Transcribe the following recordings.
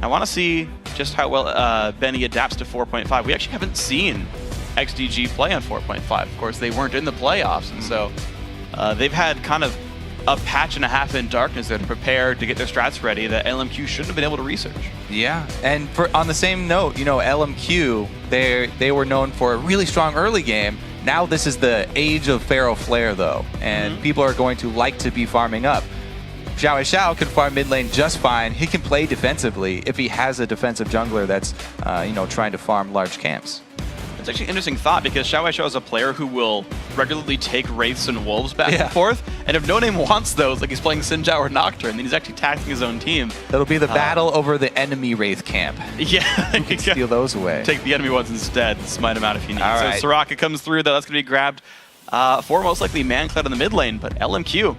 I want to see just how well Benny adapts to 4.5. We actually haven't seen XDG play on 4.5. Of course, they weren't in the playoffs, and so they've had kind of a patch and a half in darkness there to prepare to get their strats ready that LMQ shouldn't have been able to research. Yeah, and on the same note, you know, LMQ, they were known for a really strong early game. Now this is the age of Pharaoh Flare, though, and people are going to like to be farming up. Xiao can farm mid lane just fine. He can play defensively if he has a defensive jungler that's, you know, trying to farm large camps. It's actually an interesting thought because Xiao is a player who will regularly take Wraiths and Wolves back and forth. And if No Name wants those, like he's playing Xin Zhao or Nocturne, then he's actually taxing his own team. It'll be the battle over the enemy Wraith camp. Yeah. Who can steal those away? Take the enemy ones instead and smite them out if you need. All so right. Soraka comes through, though. That's going to be grabbed for most likely Mancloud in the mid lane, but LMQ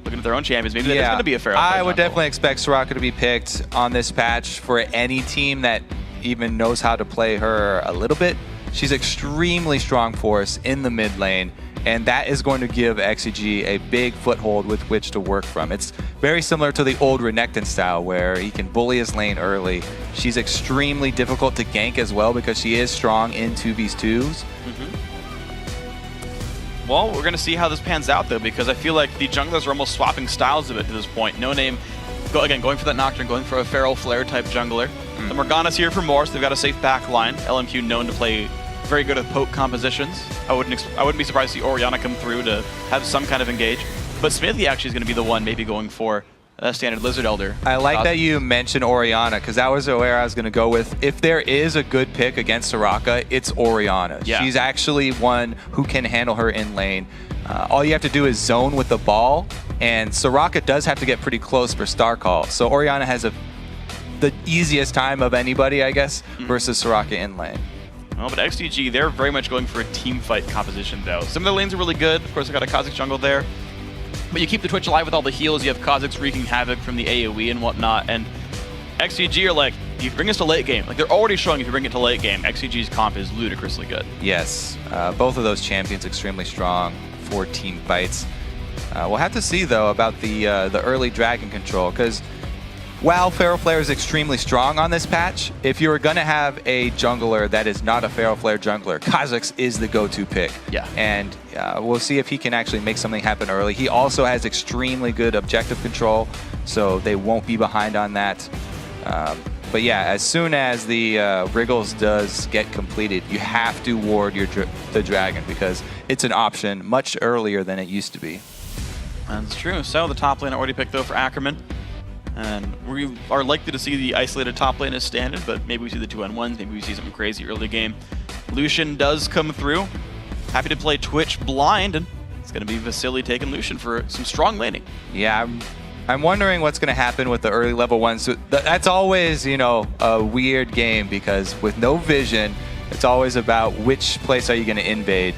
looking at their own champions. Maybe that's going to be a fair I would definitely expect Soraka to be picked on this patch for any team that even knows how to play her a little bit. She's extremely strong force in the mid lane, and that is going to give XDG a big foothold with which to work from. It's very similar to the old Renekton style where he can bully his lane early. She's extremely difficult to gank as well because she is strong in 2v2s. Well, we're going to see how this pans out, though, because I feel like the junglers are almost swapping styles a bit to this point. No Name, going for that Nocturne, going for a Pharaoh Flare type jungler. The Morgana's here for more, so they've got a safe back line. LMQ known to play very good at poke compositions. I wouldn't be surprised to see Orianna come through to have some kind of engage. But Smithy actually is going to be the one maybe going for a standard Lizard Elder. I like that you mentioned Orianna, because that was where I was going to go with. If there is a good pick against Soraka, it's Orianna. Yeah. She's actually one who can handle her in lane. All you have to do is zone with the ball, and Soraka does have to get pretty close for Star Call. So Orianna has the easiest time of anybody, I guess, versus Soraka in lane. Well, but XDG, they're very much going for a team fight composition, though. Some of their lanes are really good. Of course, they got a Kha'Zix jungle there. But you keep the Twitch alive with all the heals. You have Kha'Zix wreaking havoc from the AoE and whatnot. And XDG are like, you bring us to late game. Like, they're already showing if you bring it to late game, XDG's comp is ludicrously good. Yes, both of those champions extremely strong for team fights. We'll have to see, though, about the early dragon control, because while Pharaoh Flare is extremely strong on this patch, if you're going to have a jungler that is not a Pharaoh Flare jungler, Kha'Zix is the go-to pick. Yeah. And we'll see if he can actually make something happen early. He also has extremely good objective control, so they won't be behind on that. But yeah, as soon as the Wriggles does get completed, you have to ward the dragon because it's an option much earlier than it used to be. That's true. So the top lane already picked, though, for Ackerman. And we are likely to see the isolated top lane as standard, but maybe we see the 2-on-1s, maybe we see something crazy early game. Lucian does come through. Happy to play Twitch blind, and it's going to be Vasily taking Lucian for some strong laning. Yeah, I'm wondering what's going to happen with the early level ones. So that's always, you know, a weird game because with no vision, it's always about which place are you going to invade.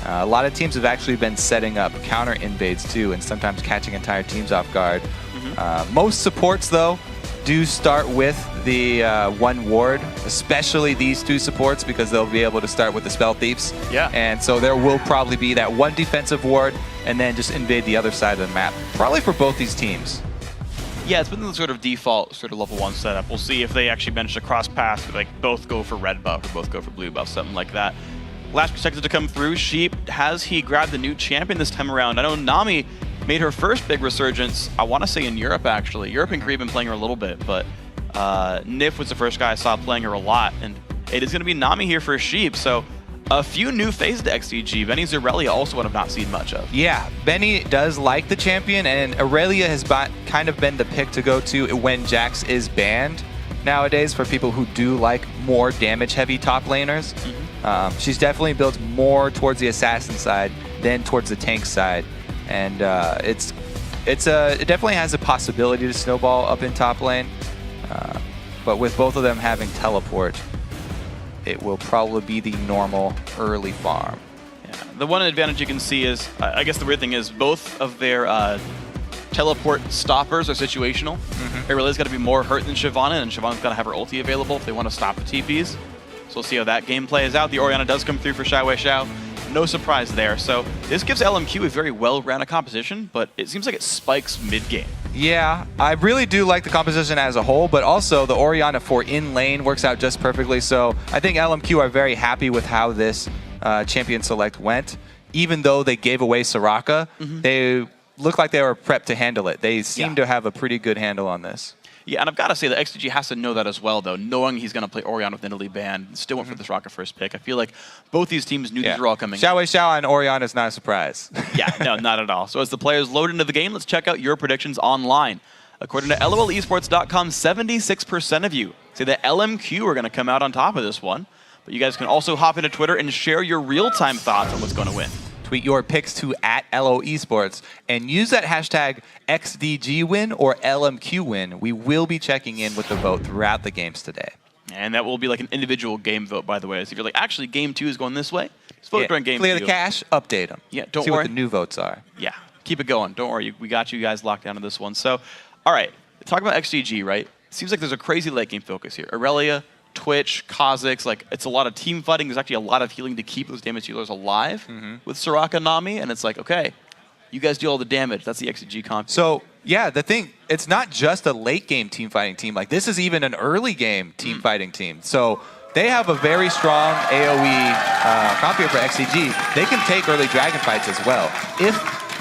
A lot of teams have actually been setting up counter invades too, and sometimes catching entire teams off guard. Most supports, though, do start with the one ward, especially these two supports, because they'll be able to start with the Spell Thieves. Yeah. And so there will probably be that one defensive ward, and then just invade the other side of the map. Probably for both these teams. Yeah, it's been the sort of default sort of level 1 setup. We'll see if they actually manage to cross paths, or like both go for red buff or both go for blue buff, something like that. Last Protected to come through. Sheep, has he grabbed the new champion this time around? I know Nami made her first big resurgence, I want to say in Europe, actually. Europe and Korea have been playing her a little bit, but Nif was the first guy I saw playing her a lot, and it is going to be Nami here for Sheep, so a few new faces to XDG. Benny Aurelia also one I've not seen much of. Yeah, Benny does like the champion, and Aurelia has kind of been the pick to go to when Jax is banned nowadays for people who do like more damage-heavy top laners. She's definitely built more towards the assassin side than towards the tank side. And it definitely has a possibility to snowball up in top lane, but with both of them having teleport, it will probably be the normal early farm. Yeah. The one advantage you can see is, I guess the weird thing is, both of their teleport stoppers are situational. Aurelia's got to be more hurt than Shyvana, and Shyvana's got to have her ulti available if they want to stop the TPs. So we'll see how that game plays out. The Orianna does come through for Xiao. no surprise there. So this gives LMQ a very well-rounded composition, but it seems like it spikes mid-game. Yeah, I really do like the composition as a whole, but also the Orianna for in lane works out just perfectly. So I think LMQ are very happy with how this champion select went. Even though they gave away Soraka, they looked like they were prepped to handle it. They seem to have a pretty good handle on this. Yeah, and I've got to say that XDG has to know that as well, though, knowing he's going to play Orianna with Italy ban. Still went for the Soraka first pick. I feel like both these teams knew these were all coming. Xiao and Orianna is not a surprise. Yeah, no, not at all. So as the players load into the game, let's check out your predictions online. According to LOLesports.com, 76% of you say that LMQ are going to come out on top of this one. But you guys can also hop into Twitter and share your real-time thoughts on what's going to win. Tweet your picks to @LOEsports and use that hashtag XDGWin or LMQWin. We will be checking in with the vote throughout the games today. And that will be like an individual game vote, by the way. So if you're like, actually, game 2 is going this way, just vote during game 2. Clear the cache, update them. Yeah, don't See worry. what the new votes are. Yeah, keep it going. Don't worry. We got you guys locked down to this one. So, all right, talking about XDG, right? It seems like there's a crazy late game focus here. Aurelia, Twitch, Kha'Zix, like it's a lot of team fighting. There's actually a lot of healing to keep those damage healers alive with Soraka, Nami, and it's like, okay, you guys do all the damage. That's the XDG comp. So, yeah, the thing, it's not just a late game team fighting team. Like this is even an early game team fighting team. So they have a very strong AoE comp here for XDG. They can take early dragon fights as well.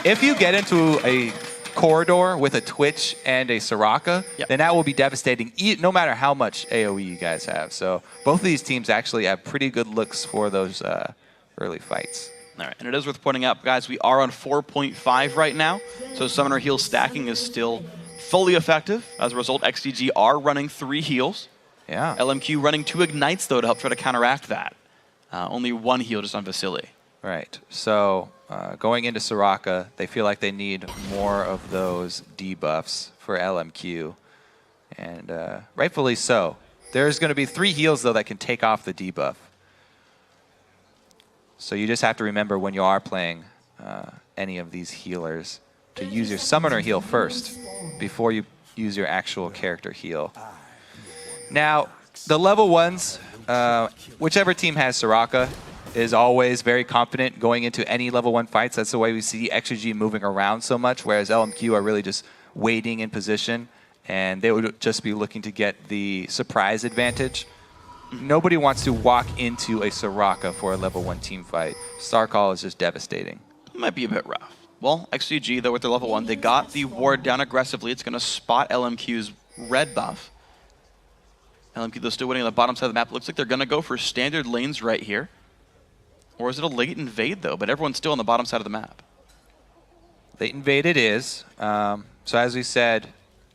If you get into a corridor with a Twitch and a Soraka, then that will be devastating, no matter how much AoE you guys have. So both of these teams actually have pretty good looks for those early fights. All right, and it is worth pointing out, guys, we are on 4.5 right now, so Summoner heal stacking is still fully effective. As a result, XDG are running 3 heals. Yeah. LMQ running 2 ignites, though, to help try to counteract that. Only 1 heal just on Vasily. Right. So going into Soraka, they feel like they need more of those debuffs for LMQ. And rightfully so. There's going to be 3 heals, though, that can take off the debuff. So you just have to remember when you are playing any of these healers to use your Summoner heal first before you use your actual character heal. Now, the level 1s, whichever team has Soraka, is always very confident going into any level 1 fights. That's the way we see XDG moving around so much, whereas LMQ are really just waiting in position, and they would just be looking to get the surprise advantage. Nobody wants to walk into a Soraka for a level 1 team fight. Star Call is just devastating. It might be a bit rough. Well, XDG, though, with their level 1, they got the ward down aggressively. It's going to spot LMQ's red buff. LMQ, though, still winning on the bottom side of the map. Looks like they're going to go for standard lanes right here. Or is it a late invade, though? But everyone's still on the bottom side of the map. Late invade it is. So as we said,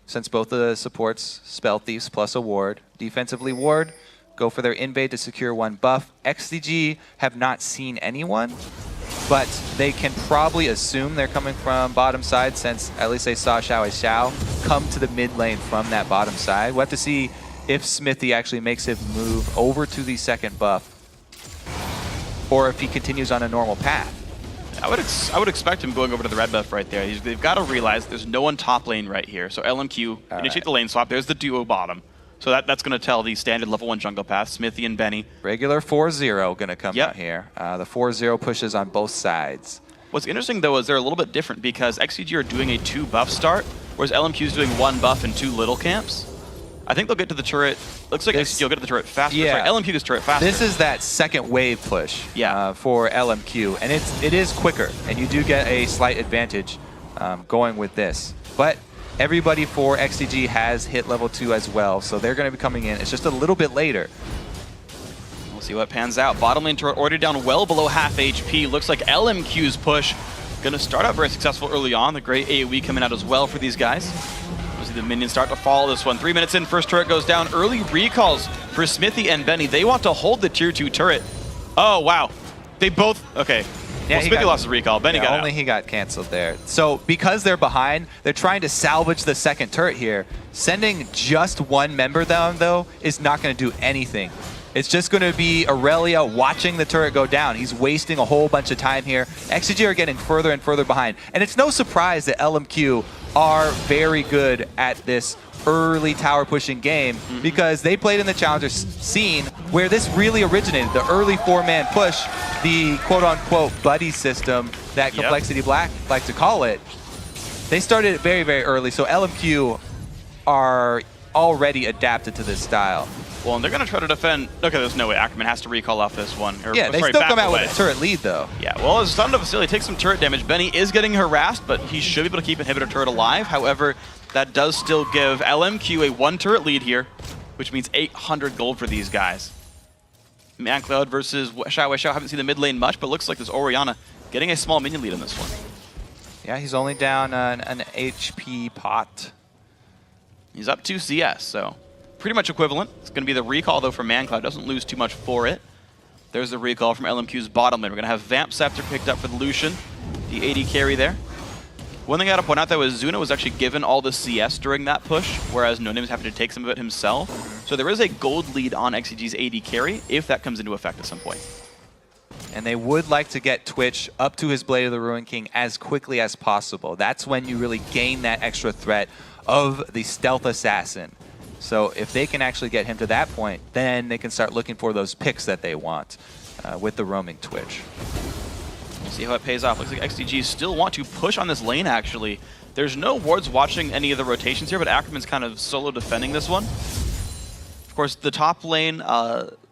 since both of the supports spell thieves plus a ward, defensively ward, go for their invade to secure 1 buff. XDG have not seen anyone, but they can probably assume they're coming from bottom side since at least they saw Xiao come to the mid lane from that bottom side. We'll have to see if Smithy actually makes him move over to the second buff or if he continues on a normal path. I would expect him going over to the red buff right there. They've got to realize there's no one top lane right here. So LMQ initiate the lane swap. There's the duo bottom. So that's going to tell the standard level 1 jungle path, Smithy and Benny. Regular 4-0 going to come out here. The 4-0 pushes on both sides. What's interesting, though, is they're a little bit different because XDG are doing a 2 buff start, whereas LMQ is doing 1 buff and 2 little camps. I think they'll get to the turret. Looks like XDG will get to the turret faster. Yeah. Sorry, LMQ gets turret faster. This is that second wave push for LMQ, and it is quicker, and you do get a slight advantage going with this. But everybody for XDG has hit level 2 as well, so they're going to be coming in. It's just a little bit later. We'll see what pans out. Bottom lane turret already down well below half HP. Looks like LMQ's push going to start out very successful early on. The great AoE coming out as well for these guys. We'll see the minions start to follow this one. 3 minutes in, first turret goes down. Early recalls for Smithy and Benny. They want to hold the tier 2 turret. Oh, wow. They both... Okay. Yeah, well, Smithy lost his recall. Benny got only out. He got canceled there. So because they're behind, they're trying to salvage the second turret here. Sending just 1 member down, though, is not going to do anything. It's just going to be Aurelia watching the turret go down. He's wasting a whole bunch of time here. XDG are getting further and further behind. And it's no surprise that LMQ are very good at this early tower pushing game because they played in the Challenger scene where this really originated. The early 4-man push, the quote-unquote buddy system that Complexity Black like to call it. They started it very, very early, so LMQ are already adapted to this style. Well, and they're going to try to defend. Okay, there's no way. Ackerman has to recall off this one. Or, yeah, they still come out with a turret lead, though. Yeah, well, as Son of Vasily takes some turret damage, Benny is getting harassed, but he should be able to keep Inhibitor turret alive. However, that does still give LMQ a 1-turret lead here, which means 800 gold for these guys. ManCloud versus Xiao Wei Xiao. Haven't seen the mid lane much, but looks like this Orianna getting a small minion lead in this one. Yeah, he's only down an HP pot. He's up 2 CS, so pretty much equivalent. It's going to be the recall, though, from ManCloud. Doesn't lose too much for it. There's the recall from LMQ's bottom lane. We're going to have Vamp Scepter picked up for the Lucian, the AD carry there. One thing I got to point out, though, is Zuna was actually given all the CS during that push, whereas No Name's having to take some of it himself. So there is a gold lead on XDG's AD carry, if that comes into effect at some point. And they would like to get Twitch up to his Blade of the Ruin King as quickly as possible. That's when you really gain that extra threat of the Stealth Assassin. So if they can actually get him to that point, then they can start looking for those picks that they want with the roaming Twitch. We'll see how it pays off. Looks like XDG still want to push on this lane, actually. There's no wards watching any of the rotations here, but Ackerman's kind of solo defending this one. Of course, the top lane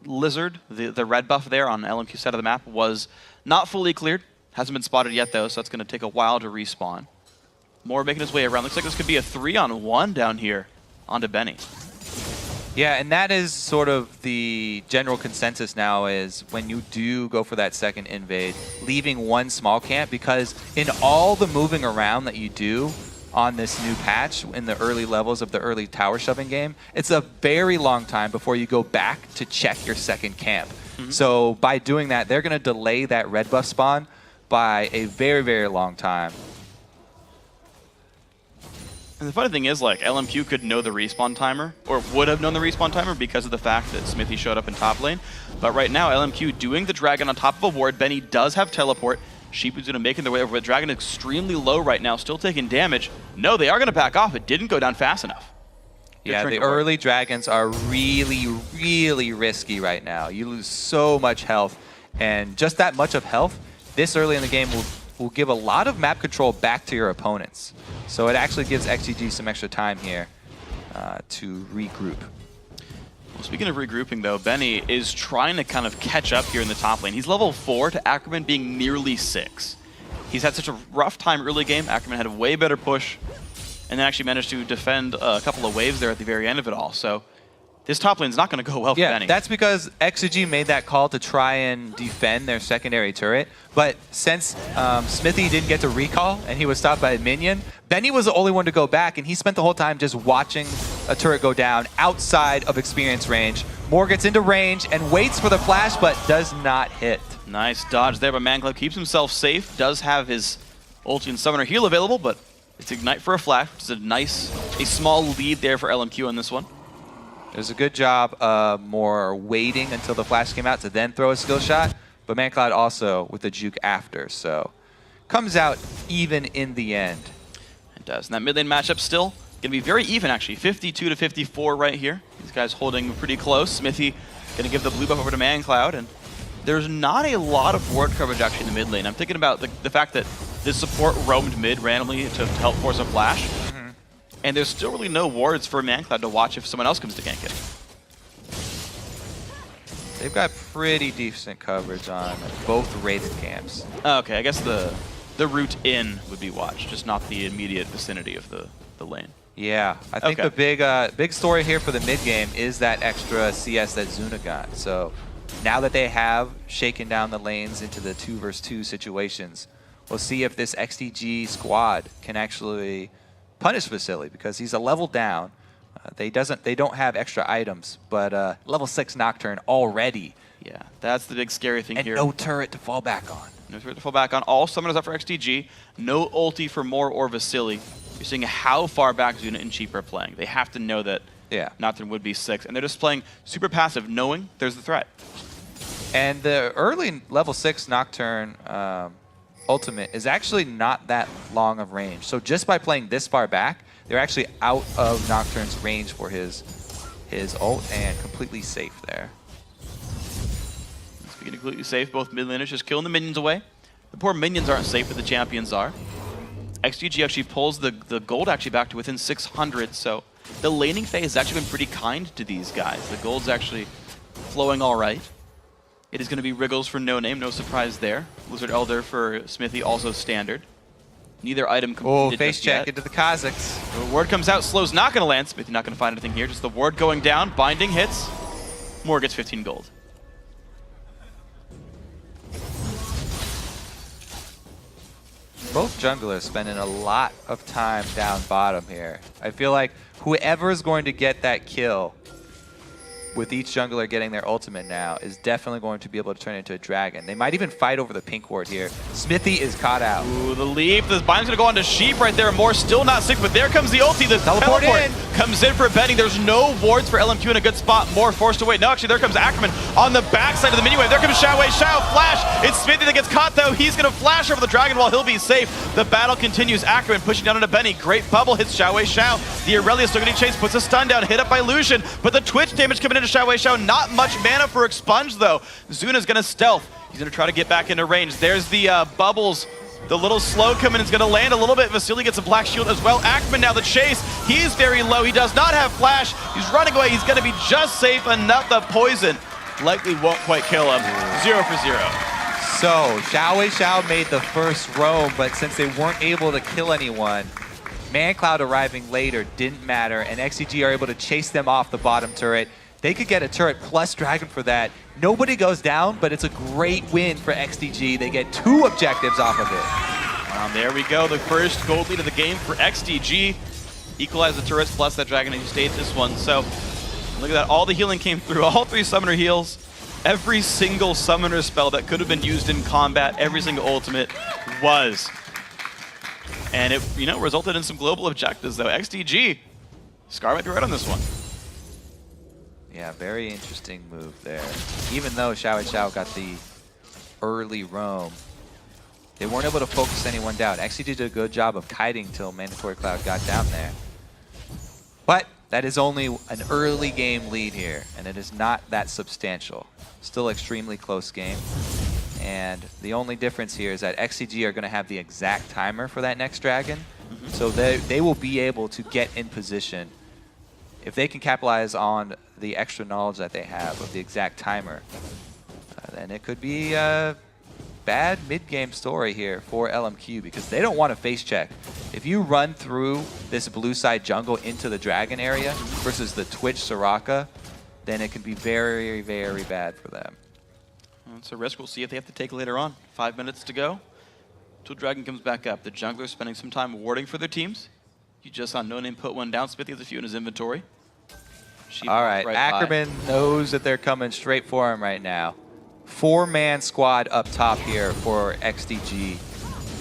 Lizard, the red buff there on LMQ side of the map, was not fully cleared. Hasn't been spotted yet, though, so it's going to take a while to respawn. Moore making his way around. Looks like this could be a 3-on-1 down here onto Benny. Yeah, and that is sort of the general consensus now, is when you do go for that second invade, leaving one small camp, because in all the moving around that you do on this new patch in the early levels of the early tower shoving game, it's a very long time before you go back to check your second camp. So by doing that, they're going to delay that red buff spawn by a very, very long time. And the funny thing is, like, LMQ could know the respawn timer, or would have known the respawn timer because of the fact that Smithy showed up in top lane. But right now, LMQ doing the Dragon on top of a ward. Benny does have teleport. Sheep is going to make their way over. The Dragon extremely low right now, still taking damage. No, they are going to back off. It didn't go down fast enough. Yeah, the early Dragons are really, really risky right now. You lose so much health, and just that much of health this early in the game will give a lot of map control back to your opponents. So it actually gives XDG some extra time here to regroup. Well, speaking of regrouping, though, Benny is trying to kind of catch up here in the top lane. He's level 4 to Ackerman being nearly 6. He's had such a rough time early game. Ackerman had a way better push, and then actually managed to defend a couple of waves there at the very end of it all. So this top lane's not going to go well for Benny. That's because XDG made that call to try and defend their secondary turret. But since Smithy didn't get to recall and he was stopped by a minion, Benny was the only one to go back, and he spent the whole time just watching a turret go down outside of experience range. Moore gets into range and waits for the flash, but does not hit. Nice dodge there, but ManCloud keeps himself safe. Does have his ulti and summoner heal available, but it's Ignite for a flash, which is a small lead there for LMQ on this one. There's a good job more waiting until the flash came out to then throw a skill shot, but ManCloud also with the juke after, so comes out even in the end. It does. And that mid lane matchup still going to be very even, actually. 52 to 54 right here. These guys holding pretty close. Smithy going to give the blue buff over to ManCloud, and there's not a lot of ward coverage actually in the mid lane. I'm thinking about the fact that this support roamed mid randomly to help force a flash. And there's still really no wards for ManCloud to watch if someone else comes to gank it. They've got pretty decent coverage on both Wraith camps. Okay, I guess the route in would be watched, just not the immediate vicinity of the lane. Yeah, I think the big story here for the mid game is that extra CS that Zuna got. So now that they have shaken down the lanes into the 2 versus 2 situations, we'll see if this XDG squad can actually punish Vasily, because he's a level down. They don't have extra items, but level 6 Nocturne already. Yeah, that's the big scary thing and here. No turret to fall back on. No turret to fall back on. All summoners up for XDG. No ulti for Moore or Vasily. You're seeing how far back Zuna and Cheap are playing. They have to know that Nocturne would be 6, and they're just playing super passive, knowing there's the threat. And the early level 6 Nocturne ultimate is actually not that long of range. So just by playing this far back, They're actually out of Nocturne's range for his ult and completely safe there. Speaking of completely safe, both mid laners just killing the minions away. The poor minions aren't safe, but the champions are. XDG actually pulls the gold actually back to within 600, so the laning phase has actually been pretty kind to these guys. The gold's actually flowing all right. It is going to be Wriggles for No Name, no surprise there. Blizzard Elder for Smithy, also standard. Neither item completed. Oh, face check into the Kazakhs. The ward comes out, Slow's not going to land. Smithy not going to find anything here, just the ward going down, binding hits. Moore gets 15 gold. Both junglers spending a lot of time down bottom here. I feel like whoever is going to get that kill with each jungler getting their ultimate now is definitely going to be able to turn into a dragon. They might even fight over the pink ward here. Smithy is caught out. Ooh, the leap. The bind's going to go on to Sheep right there. Moore still not sick, but there comes the ulti. The teleport comes in for Benny. There's no wards for LMQ in a good spot. Moore forced away. No, actually, there comes Ackerman on the backside of the mini wave. There comes Xiao Wei. Xiao flash. It's Smithy that gets caught, though. He's going to flash over the dragon while he'll be safe. The battle continues. Ackerman pushing down into Benny. Great bubble hits Xiao Wei. Xiao. The Aurelia still getting chased. Puts a stun down. Hit up by Lucian. But the Twitch damage coming into Xiao Wei. Xiao. Not much mana for Expunge, though. Zuna's going to stealth. He's going to try to get back into range. There's the bubbles. The little slow coming is going to land a little bit. Vasily gets a black shield as well. Ackerman now the chase. He's very low. He does not have flash. He's running away. He's going to be just safe enough. The poison likely won't quite kill him. 0 for 0. So, Xiao Wei Xiao made the first roam, but since they weren't able to kill anyone, ManCloud arriving later didn't matter, and XDG are able to chase them off the bottom turret. They could get a turret plus dragon for that. Nobody goes down, but it's a great win for XDG. They get 2 objectives off of it. There we go. The first gold lead of the game for XDG. Equalize the turrets plus that dragon, and you stayed this one. So look at that. All the healing came through. All 3 summoner heals. Every single summoner spell that could have been used in combat, every single ultimate was. And it, resulted in some global objectives, though. XDG, Scar might be right on this one. Yeah, very interesting move there. Even though Xiao Wei Xiao got the early roam, they weren't able to focus anyone down. XDG did a good job of kiting till Mandatory Cloud got down there. But that is only an early game lead here, and it is not that substantial. Still extremely close game. And the only difference here is that XDG are going to have the exact timer for that next dragon. So they will be able to get in position. If they can capitalize on the extra knowledge that they have of the exact timer, then it could be a bad mid-game story here for LMQ because they don't want to face check. If you run through this blue side jungle into the dragon area versus the Twitch Soraka, then it can be very, very bad for them. Well, it's a risk we'll see if they have to take later on. 5 minutes to go till dragon comes back up. The jungler spending some time warding for their teams. You just saw No Name put one down. Smithy has a few in his inventory. All right, Ackerman knows that they're coming straight for him right now. 4-man squad up top here for XDG.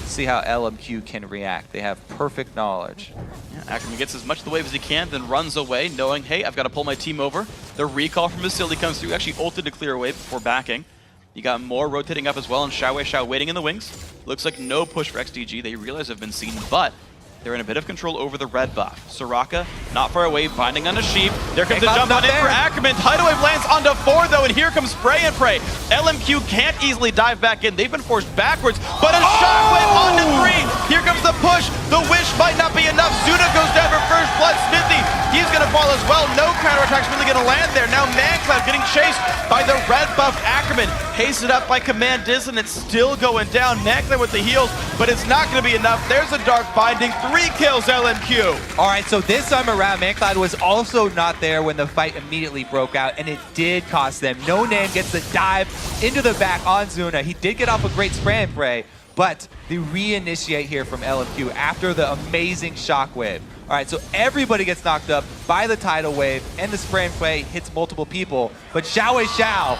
See how LMQ can react. They have perfect knowledge. Yeah, Ackerman gets as much of the wave as he can, then runs away, knowing, hey, I've got to pull my team over. The recall from Vasily comes through. Actually ulted to clear away before backing. You got Moore rotating up as well, and Xiao Wei Xiao waiting in the wings. Looks like no push for XDG. They realize they've been seen, but they're in a bit of control over the red buff. Soraka, not far away, binding on a Sheep. There comes the jump on in for Ackerman. Tidal Wave lands onto 4, though, and here comes Spray and Pray. LMQ can't easily dive back in. They've been forced backwards, but a Shockwave onto 3. Here comes the push. The wish might not be enough. Zuna goes down for first blood. Smithy, he's going to fall as well. No counterattack's really going to land there. Now ManCloud getting chased by the red buff Ackerman. Hasted up by Command Dissonance, still going down. ManCloud with the heals, but it's not going to be enough. There's a Dark Binding. 3 kills LMQ. All right, so this time around, ManCloud was also not there when the fight immediately broke out, and it did cost them. No Name gets the dive into the back on Zuna. He did get off a great spray and pray, but the reinitiate here from LMQ after the amazing shockwave. All right, so everybody gets knocked up by the tidal wave, and the spray and pray hits multiple people, but Xiao Wei Xiao,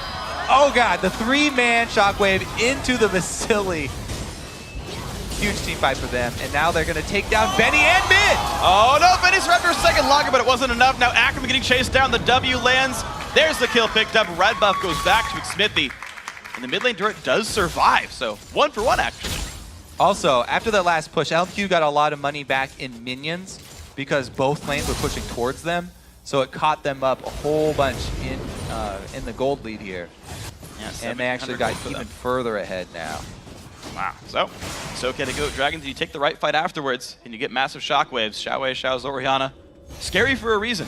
oh god, the 3-man shockwave into the Vasily. Huge team fight for them, and now they're going to take down Benny and Mid! Oh no, Benny survived for a second longer, but it wasn't enough. Now Ackerman getting chased down, the W lands. There's the kill picked up. Red buff goes back to Smithy, and the mid lane turret does survive, so 1 for 1 actually. Also, after that last push, LMQ got a lot of money back in minions, because both lanes were pushing towards them. So it caught them up a whole bunch in the gold lead here. Yeah, and they actually got even further ahead now. Wow. So, it's okay to go Dragons. You take the right fight afterwards, and you get massive shockwaves. Xiaowei, Xiao's Orianna. Scary for a reason.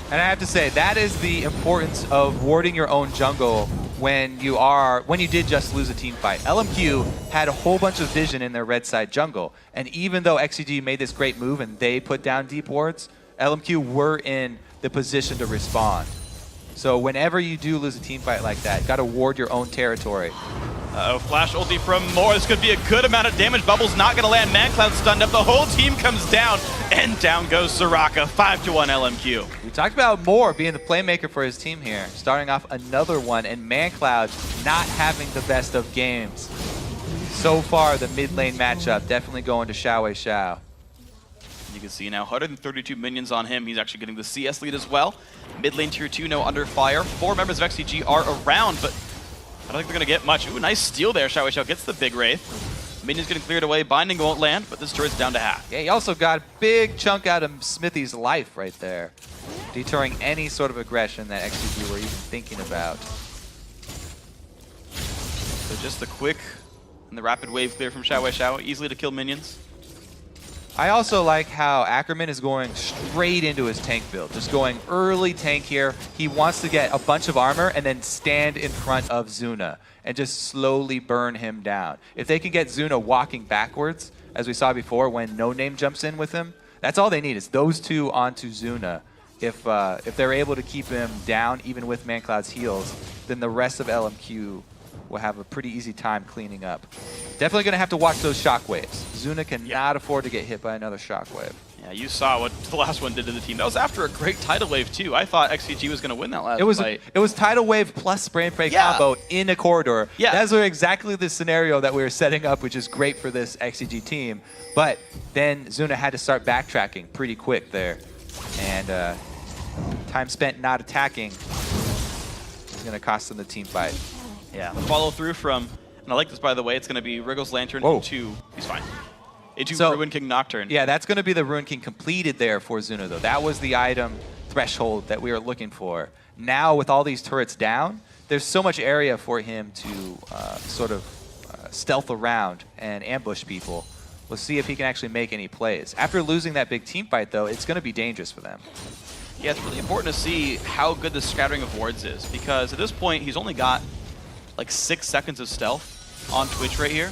And I have to say, that is the importance of warding your own jungle when you did just lose a team fight. LMQ had a whole bunch of vision in their red side jungle. And even though XDG made this great move and they put down deep wards, LMQ were in the position to respond. So whenever you do lose a team fight like that, got to ward your own territory. Uh-oh, flash ulti from Moore. This could be a good amount of damage. Bubble's not going to land. ManCloud stunned up. The whole team comes down, and down goes Soraka. 5-1 LMQ. We talked about Moore being the playmaker for his team here, starting off another one, and ManCloud not having the best of games. So far, the mid lane matchup definitely going to Xiaowei Xiao. You can see now 132 minions on him. He's actually getting the CS lead as well. Mid lane tier 2, no under fire. 4 members of XDG are around, but I don't think they're going to get much. Ooh, nice steal there. Xiaowei Xiao gets the big Wraith. Minions getting cleared away. Binding won't land, but this turret's down to half. Yeah, he also got a big chunk out of Smithy's life right there, deterring any sort of aggression that XDG were even thinking about. So just the quick and the rapid wave clear from Xiaowei Xiao, easily to kill minions. I also like how Ackerman is going straight into his tank build, just going early tank here. He wants to get a bunch of armor and then stand in front of Zuna and just slowly burn him down. If they can get Zuna walking backwards, as we saw before when No Name jumps in with him, that's all they need is those two onto Zuna. If they're able to keep him down even with ManCloud's heals, then the rest of LMQ will have a pretty easy time cleaning up. Definitely going to have to watch those shockwaves. Zuna cannot afford to get hit by another shockwave. Yeah, you saw what the last one did to the team. That was after a great tidal wave, too. I thought XDG was going to win that last fight. It was tidal wave plus spray and pray combo in a corridor. Yeah. That's exactly the scenario that we were setting up, which is great for this XDG team. But then Zuna had to start backtracking pretty quick there. And time spent not attacking is going to cost them the team fight. Yeah, the follow through from, and I like this by the way, it's going to be Wriggle's Lantern into, he's fine, into Ruin King Nocturne. Yeah, that's going to be the Ruin King completed there for Zuna though. That was the item threshold that we were looking for. Now with all these turrets down, there's so much area for him to sort of stealth around and ambush people. We'll see if he can actually make any plays. After losing that big team fight though, it's going to be dangerous for them. Yeah, it's really important to see how good the scattering of wards is, because at this point he's only got like 6 seconds of stealth on Twitch right here.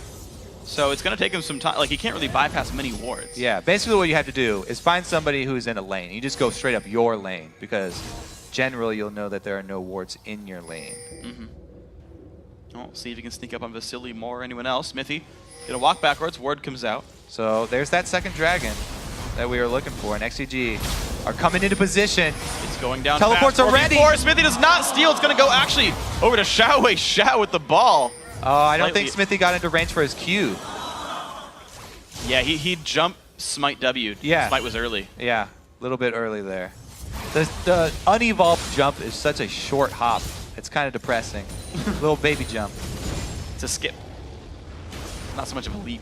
So it's going to take him some time. Like, he can't really bypass many wards. Yeah, basically what you have to do is find somebody who's in a lane. You just go straight up your lane, because generally you'll know that there are no wards in your lane. Well, see if you can sneak up on Vasily more or anyone else. Smithy, gonna walk backwards, ward comes out. So there's that second dragon that we were looking for, and XDG are coming into position. It's going down Teleports fast. already. Smithy does not steal. It's going to go actually over to Xiaowei Xiao with the ball. Oh, I don't think Smithy got into range for his Q. Yeah, he jumped Smite W'd. Yeah. Smite was early. Yeah, a little bit early there. The unevolved jump is such a short hop. It's kind of depressing. Little baby jump. It's a skip. Not so much of a leap.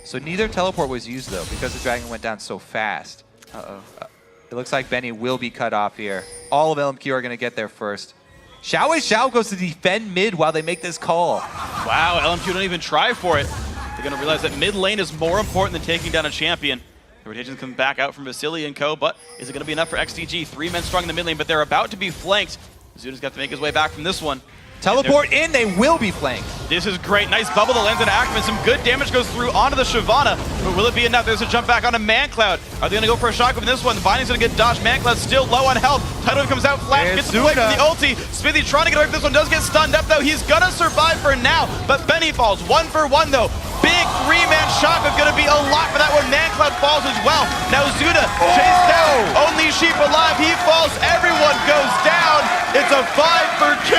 So neither teleport was used though, because the dragon went down so fast. It looks like Benny will be cut off here. All of LMQ are going to get there first. Xiaowei Xiao goes to defend mid while they make this call. Wow, LMQ don't even try for it. They're going to realize that mid lane is more important than taking down a champion. The rotations come back out from Vasily and co, but is it going to be enough for XDG? 3 men strong in the mid lane, but they're about to be flanked. Zuna's got to make his way back from this one. Teleport in, they will be flanked. This is great. Nice bubble that lands on Ackerman. Some good damage goes through onto the Shyvana, but will it be enough? There's a jump back onto ManCloud. Are they going to go for a shotgun in this one? The Binding's going to get dodged. ManCloud still low on health. Tidal comes out flash, gets away from the ulti. Smithy trying to get away from this one, does get stunned up though. He's going to survive for now, but Benny falls 1 for 1 though. Big 3-man shotgun going to be a lot for that one. ManCloud falls as well. Now Zuna chased down. Only sheep alive. He falls. Everyone goes down. It's a 5 for 2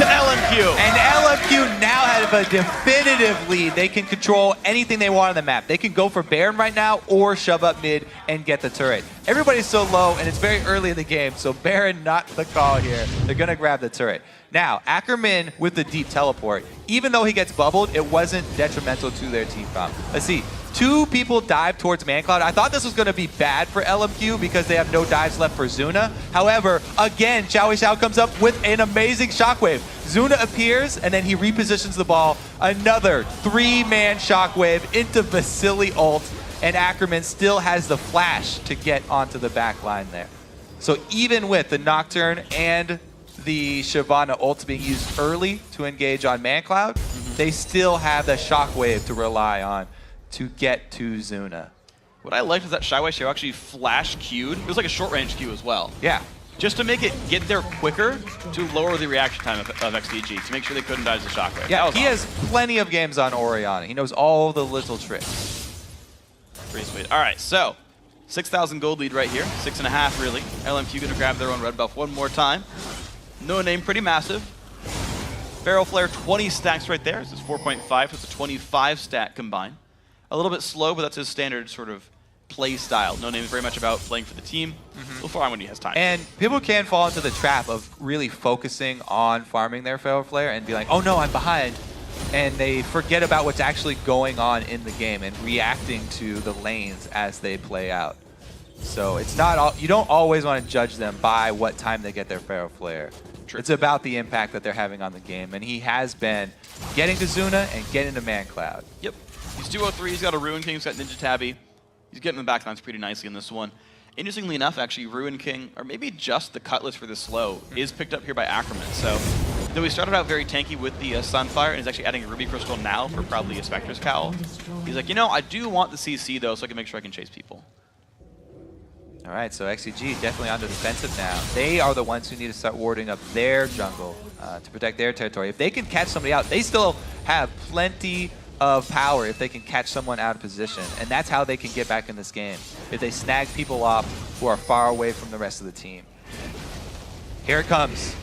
to LMQ. And LMQ now have a definitive lead. They can control anything they want on the map. They can go for Baron right now or shove up mid and get the turret. Everybody's so low and it's very early in the game, so Baron not the call here. They're going to grab the turret. Now, Ackerman with the deep teleport, even though he gets bubbled, it wasn't detrimental to their team comp. Let's see. 2 people dive towards ManCloud. I thought this was going to be bad for LMQ because they have no dives left for Zuna. However, again, Xiao comes up with an amazing shockwave. Zuna appears, and then he repositions the ball. Another 3-man shockwave into Vasily ult, and Ackerman still has the flash to get onto the back line there. So even with the Nocturne and the Shyvana ults being used early to engage on ManCloud, they still have the shockwave to rely on to get to Zuna. What I liked was that Xiao actually flash queued. It was like a short-range queue as well. Yeah. Just to make it get there quicker to lower the reaction time of XDG, to make sure they couldn't dodge the shockwave. Yeah, he has plenty of games on Orianna. He knows all the little tricks. Pretty sweet. All right, so 6,000 gold lead right here. 6.5 really. LMQ gonna grab their own red buff one more time. No name, pretty massive. Feral Flare 20 stacks right there. This is 4.5, so it's a 25 stack combined. A little bit slow, but that's his standard sort of play style. No name is very much about playing for the team. He'll farm when he has time. And people can fall into the trap of really focusing on farming their Feral Flare and be like, oh no, I'm behind. And they forget about what's actually going on in the game and reacting to the lanes as they play out. So it's not all, you don't always want to judge them by what time they get their Feral Flare. True. It's about the impact that they're having on the game. And he has been getting to Zuna and getting to ManCloud. Yep. He's 203, he's got a Ruin King, he's got Ninja Tabby. He's getting the backlines pretty nicely in this one. Interestingly enough, actually, Ruin King, or maybe just the Cutlass for the slow, is picked up here by Ackerman. So, though he started out very tanky with the Sunfire, and he's actually adding a Ruby Crystal now for probably a Spectre's Cowl. He's like, you know, I do want the CC though, so I can make sure I can chase people. All right, so XDG definitely on the defensive now. They are the ones who need to start warding up their jungle to protect their territory. If they can catch somebody out, they still have plenty of power if they can catch someone out of position. And that's how they can get back in this game, if they snag people off who are far away from the rest of the team. Here it comes.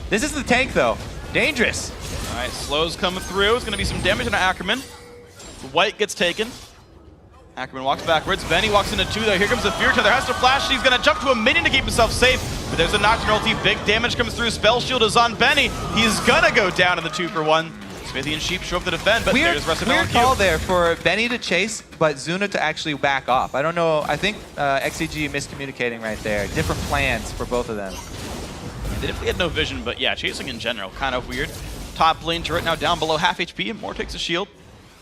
This is the tank, though. Dangerous. All right, slow's coming through. It's going to be some damage on Ackerman. The white gets taken. Ackerman walks backwards. Benny walks into 2 there. Here comes the Fear Tether. Has to flash. He's going to jump to a minion to keep himself safe. But there's a Nocturne ulti. Big damage comes through. Spell Shield is on Benny. He's going to go down in the 2-for-1. Smithy and Sheep show up to defend, but there's the rest of LMQ. Weird call there for Benny to chase, but Zuna to actually back off. I don't know. I think XDG miscommunicating right there. Different plans for both of them. They definitely had no vision, but yeah, chasing in general, kind of weird. Top lane turret now down below half HP, and Moore takes a shield.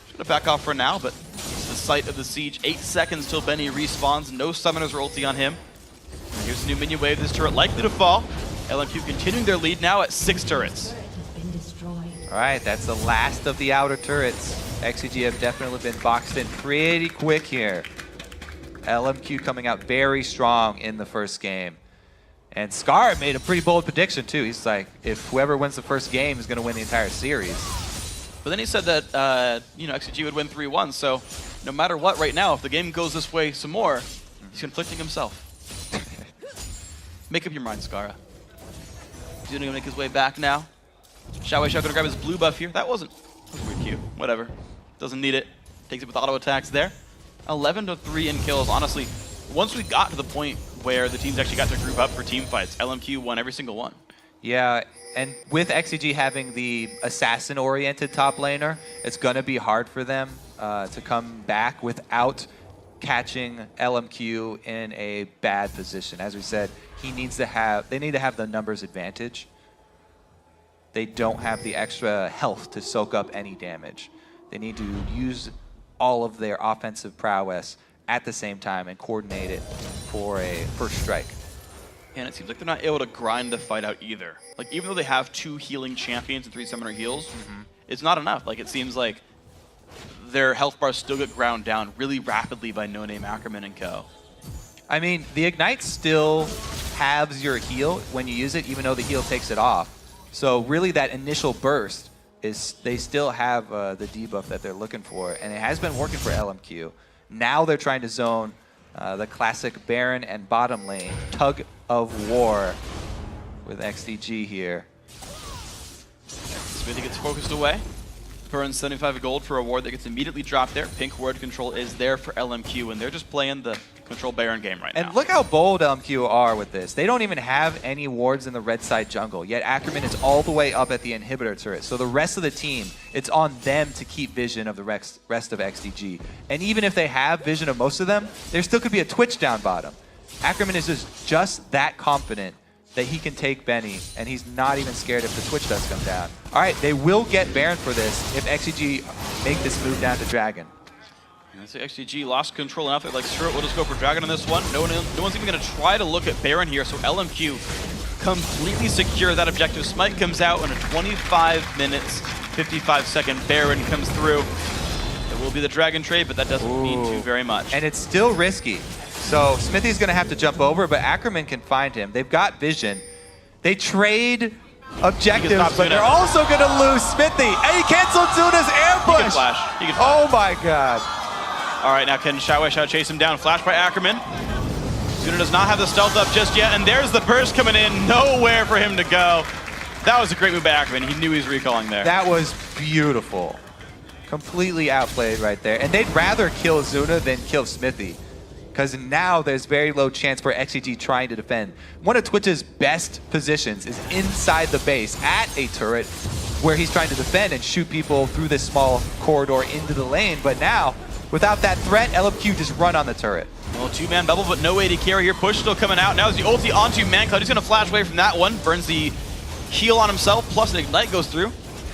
Should have back off for now, but the sight of the siege. 8 seconds till Benny respawns. No summoners or ulti on him. And here's a new minion wave. This turret likely to fall. LMQ continuing their lead now at 6 turrets. All right, that's the last of the outer turrets. XDG have definitely been boxed in pretty quick here. LMQ coming out very strong in the first game. And Scar made a pretty bold prediction too. He's like, if whoever wins the first game is going to win the entire series. But then he said that you know, XDG would win 3-1. So no matter what, right now, if the game goes this way some more, he's conflicting himself. Make up your mind, Scara. He's going to make his way back now. Xiao gonna grab his blue buff here. That wasn't a weird Q. Whatever. Doesn't need it. Takes it with auto attacks there. 11-3 in kills. Honestly, once we got to the point where the teams actually got to group up for team fights, LMQ won every single one. Yeah, and with XDG having the assassin-oriented top laner, it's going to be hard for them to come back without catching LMQ in a bad position. As we said, they need to have the numbers advantage. They don't have the extra health to soak up any damage. They need to use all of their offensive prowess at the same time and coordinate it for a first strike. And it seems like they're not able to grind the fight out either. Like, even though they have 2 healing champions and 3 summoner heals, it's not enough. Like, it seems like their health bars still get ground down really rapidly by No Name Ackerman and co. I mean, the Ignite still halves your heal when you use it, even though the heal takes it off. So really that initial burst is they still have the debuff that they're looking for, and it has been working for LMQ. Now they're trying to zone the classic Baron and bottom lane tug of war with XDG here. Smithy gets focused away. burns 75 gold for a ward that gets immediately dropped there. Pink ward control is there for LMQ, and they're just playing the control Baron game right now. And look how bold LMQ are with this. They don't even have any wards in the red side jungle, yet Ackerman is all the way up at the inhibitor turret. So the rest of the team, it's on them to keep vision of the rest of XDG. And even if they have vision of most of them, there still could be a Twitch down bottom. Ackerman is just that confident that he can take Benny, and he's not even scared if the Twitch does come down. All right, they will get Baron for this if XDG make this move down to Dragon. And so XDG lost control enough. They're like, screw it, we'll just go for Dragon on this one. No one's even going to try to look at Baron here, so LMQ completely secure that objective. Smite comes out in a 25 minutes, 55-second Baron comes through. It will be the Dragon trade, but that doesn't mean too very much. And it's still risky. So Smithy's going to have to jump over, but Ackerman can find him. They've got vision. They trade objectives, but they're also going to lose Smithy. And he canceled Zuna's ambush. He can flash. He can flash. Oh my god. All right, now can Xiao chase him down? Flash by Ackerman. Zuna does not have the stealth up just yet, and there's the burst coming in. Nowhere for him to go. That was a great move by Ackerman. He knew he was recalling there. That was beautiful. Completely outplayed right there. And they'd rather kill Zuna than kill Smithy, because now there's very low chance for XDG trying to defend. One of Twitch's best positions is inside the base at a turret where he's trying to defend and shoot people through this small corridor into the lane. But now, without that threat, LMQ just run on the turret. Well, two-man bubble, but no way to carry here. Push still coming out. Now is the ulti onto ManCloud. He's going to flash away from that one. Burns the heal on himself, plus an ignite goes through.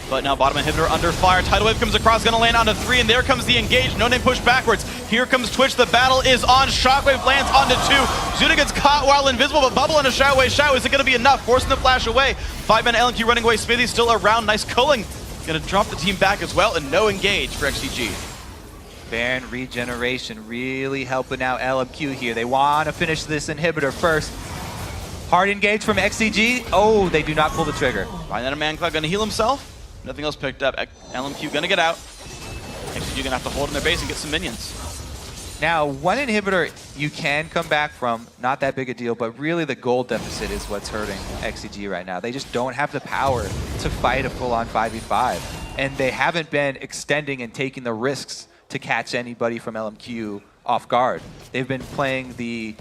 But now bottom inhibitor under fire. Tidal wave comes across, gonna land onto 3, and there comes the engage. No name push backwards. Here comes Twitch. The battle is on. Shockwave lands onto 2. Zuna gets caught while invisible, but bubble onto Xiao. Xiao, is it gonna be enough? Forcing the flash away. 5-man LMQ running away. Smithy still around. Nice culling. Gonna drop the team back as well, and no engage for XDG. Baron regeneration really helping out LMQ here. They want to finish this inhibitor first. Hard engage from XDG. Oh, they do not pull the trigger. Find that a ManCloud gonna heal himself. Nothing else picked up. LMQ gonna get out. XDG gonna have to hold in their base and get some minions. Now, one inhibitor you can come back from, not that big a deal, but really the gold deficit is what's hurting XDG right now. They just don't have the power to fight a full-on 5v5. And they haven't been extending and taking the risks to catch anybody from LMQ off guard. They've been playing the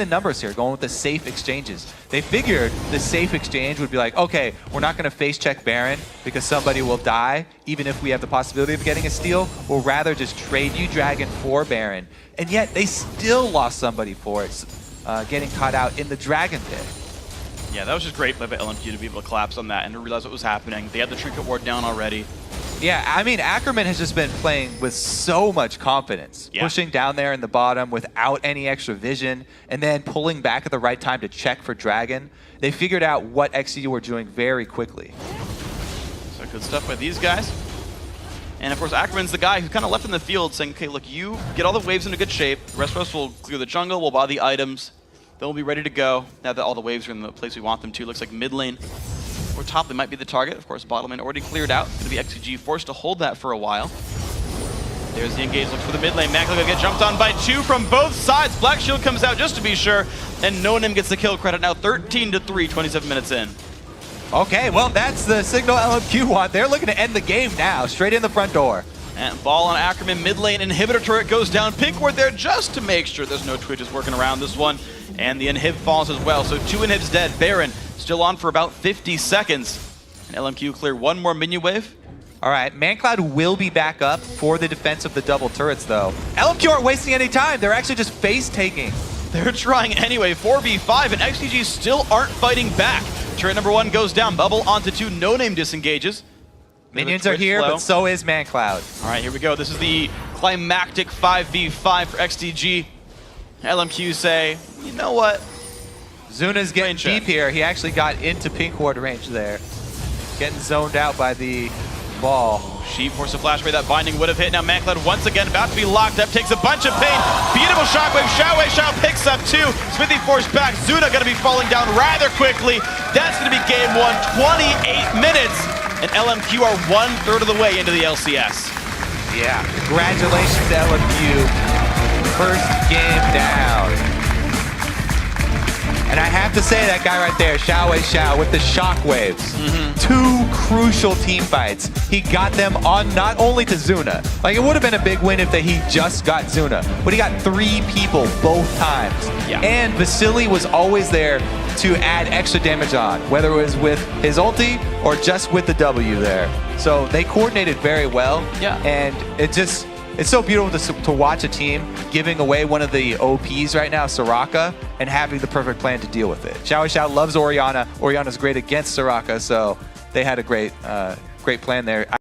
numbers here, going with the safe exchanges. They figured the safe exchange would be like, okay, we're not going to face check Baron because somebody will die, even if we have the possibility of getting a steal. We'll rather just trade you Dragon for Baron. And yet they still lost somebody for it, getting caught out in the Dragon pit. Yeah, that was just great by LMQ to be able to collapse on that and to realize what was happening. They had the trinket ward down already. Yeah, I mean, Ackerman has just been playing with so much confidence, pushing down there in the bottom without any extra vision, and then pulling back at the right time to check for Dragon. They figured out what XDG were doing very quickly. So good stuff by these guys. And of course, Ackerman's the guy who's kind of left in the field saying, okay, look, you get all the waves into good shape. The rest of us will clear the jungle, we'll buy the items. Then we'll be ready to go now that all the waves are in the place we want them to. Looks like mid lane or top lane might be the target. Of course, bottom lane already cleared out. It's going to be XDG forced to hold that for a while. There's the engage. Looks for the mid lane. ManCloud gonna get jumped on by 2 from both sides. Black Shield comes out just to be sure. And No Name gets the kill credit now 13-3, 27 minutes in. Okay, well, that's the signal LMQ want. They're looking to end the game now, straight in the front door. And ball on Ackerman, mid lane, inhibitor turret goes down. Pink ward there just to make sure there's no Twitches working around this one. And the inhib falls as well, so 2 inhibs dead. Baron still on for about 50 seconds. And LMQ clear one more minion wave. All right, ManCloud will be back up for the defense of the double turrets, though. LMQ aren't wasting any time. They're actually just face-taking. They're trying anyway, 4v5, and XDG still aren't fighting back. Turret number 1 goes down, bubble onto 2, No Name disengages. Minions are here, but so is ManCloud. All right, here we go. This is the climactic 5v5 for XDG. LMQ say, you know what? Zuna's getting deep here. He actually got into pink ward range there. Getting zoned out by the ball. Sheep forced a flash away. That binding would have hit. Now ManCloud once again about to be locked up. Takes a bunch of pain. Beautiful shockwave. Xiao picks up 2. Smithy forced back. Zuna going to be falling down rather quickly. That's going to be game 1. 28 minutes. And LMQ are 1/3 of the way into the LCS. Yeah. Congratulations, LMQ. First game down. And I have have to say that guy right there, Xiao with the shockwaves. 2 crucial team fights. He got them on not only to Zuna. Like, it would have been a big win if he just got Zuna, but he got 3 people both times. Yeah. And Vasily was always there to add extra damage on, whether it was with his ulti or just with the W there. So they coordinated very well. Yeah. And it's so beautiful to watch a team giving away one of the OPs right now, Soraka, and having the perfect plan to deal with it. Xiao loves Orianna. Orianna's great against Soraka, so they had a great plan there.